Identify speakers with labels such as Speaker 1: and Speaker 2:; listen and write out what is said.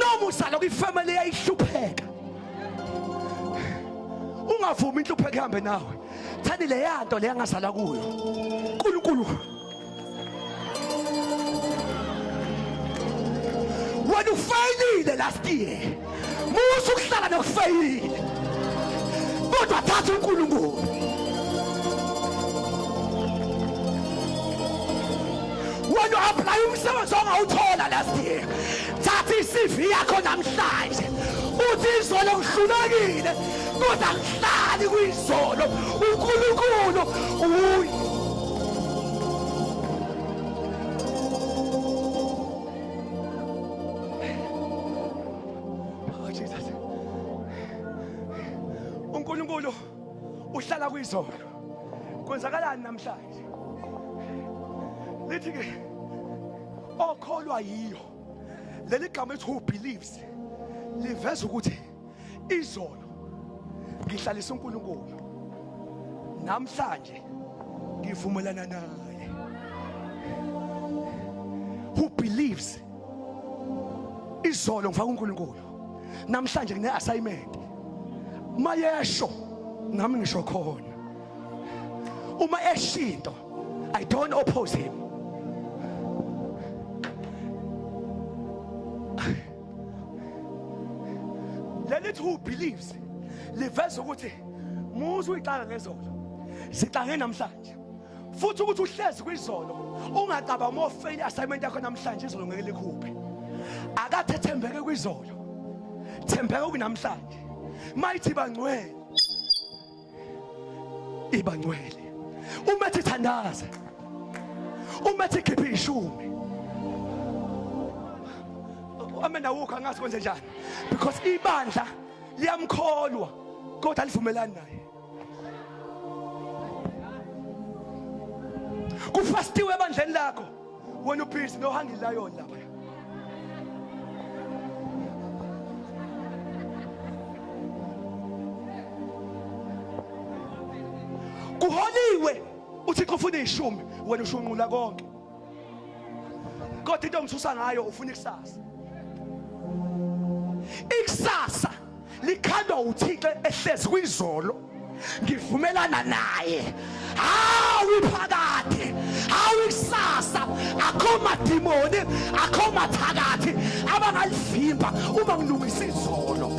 Speaker 1: noma usala kwifamily eyihlupheka ungavumi inhlupheko ihambe nawe thani le yanto le yangazala kuyo uNkulunkulu wena ufayilile last year musu ukuhlala nokufayilile kodwa thatha uNkulunkulu wena apply umsebenzi ongawuthola last year thatha iCV yakho namhlanje uthi izolo ngihlulekile kodwa ngihlali kuyizolo uNkulunkulu uyi Jesus uNkulunkulu uhlala kuyizolo kwenzakalani namhlanje lithi ke okholwa yiyo leli gama ethi who believes liveza ukuthi izolo ngihlalisa uNkulunkulu namhlanje ngivumelana naye who believes izolo ngifaka uNkulunkulu namhlanje ngine assignment mayesho nami ngisho khona uma eshinto I don't oppose him lelithi who believes liveza ukuthi muzi uyiqala ngezolo siqange namhlanje futhi ukuthi uhlezi kwizolo ungacaba mo fail assignment yakho namhlanje izolo ngeke likhuphe akathe thembeke kwizolo thembeka kunamhlanje mayithi bangcwele ibangcwele uma ethi thandaza uma ethi khipha ishumi amena wukho angazi kwenze njani because ibandla liyamkholwa kodwa alivumelani naye kufastiwe ebandleni lakho wena ubhizi nohangi lion lapha kuholiwe uThixo ufuna ishumi wena ushunqula konke kodwa into engisusa ngayo ufuna ikusasa likhandwa uThixo ehlezi kwizolo ngivumelana naye hawu phakade hawu ikusasa akho madimoni akho mathakathi abangalivimba uma ngilungisa izolo